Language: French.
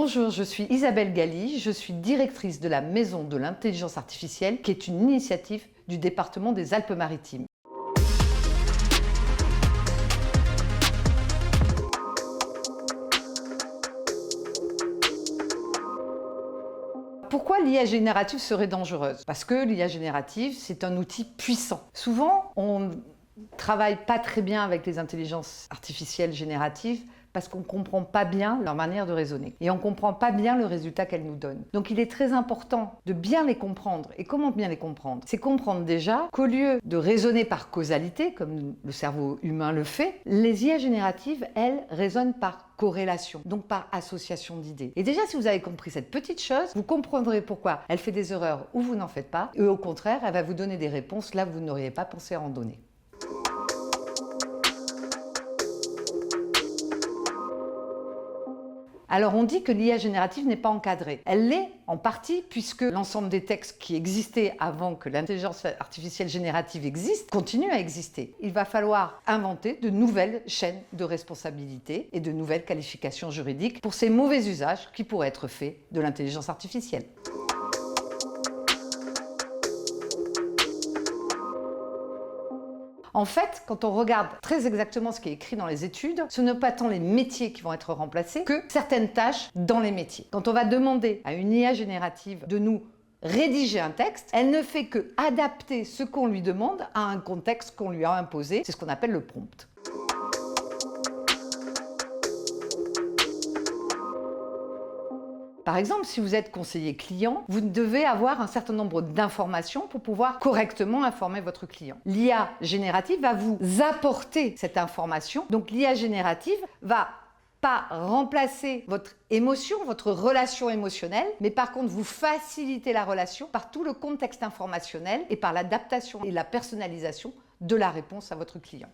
Bonjour, je suis Isabelle Galli, je suis directrice de la Maison de l'Intelligence Artificielle, qui est une initiative du département des Alpes-Maritimes. Pourquoi l'IA générative serait dangereuse? Parce que l'IA générative, c'est un outil puissant. Souvent, on ne travaille pas très bien avec les intelligences artificielles génératives parce qu'on ne comprend pas bien leur manière de raisonner et on ne comprend pas bien le résultat qu'elles nous donnent. Donc il est très important de bien les comprendre. Et comment bien les comprendre? C'est comprendre déjà qu'au lieu de raisonner par causalité, comme le cerveau humain le fait, les IA génératives, elles, raisonnent par corrélation, donc par association d'idées. Et déjà, si vous avez compris cette petite chose, vous comprendrez pourquoi elle fait des erreurs où vous n'en faites pas, et au contraire, elle va vous donner des réponses là où vous n'auriez pas pensé à en donner. Alors on dit que l'IA générative n'est pas encadrée. Elle l'est en partie puisque l'ensemble des textes qui existaient avant que l'intelligence artificielle générative existe continuent à exister. Il va falloir inventer de nouvelles chaînes de responsabilité et de nouvelles qualifications juridiques pour ces mauvais usages qui pourraient être faits de l'intelligence artificielle. En fait, quand on regarde très exactement ce qui est écrit dans les études, ce n'est pas tant les métiers qui vont être remplacés que certaines tâches dans les métiers. Quand on va demander à une IA générative de nous rédiger un texte, elle ne fait que adapter ce qu'on lui demande à un contexte qu'on lui a imposé. C'est ce qu'on appelle le prompt. Par exemple, si vous êtes conseiller client, vous devez avoir un certain nombre d'informations pour pouvoir correctement informer votre client. L'IA générative va vous apporter cette information. Donc l'IA générative va pas remplacer votre émotion, votre relation émotionnelle, mais par contre vous faciliter la relation par tout le contexte informationnel et par l'adaptation et la personnalisation de la réponse à votre client.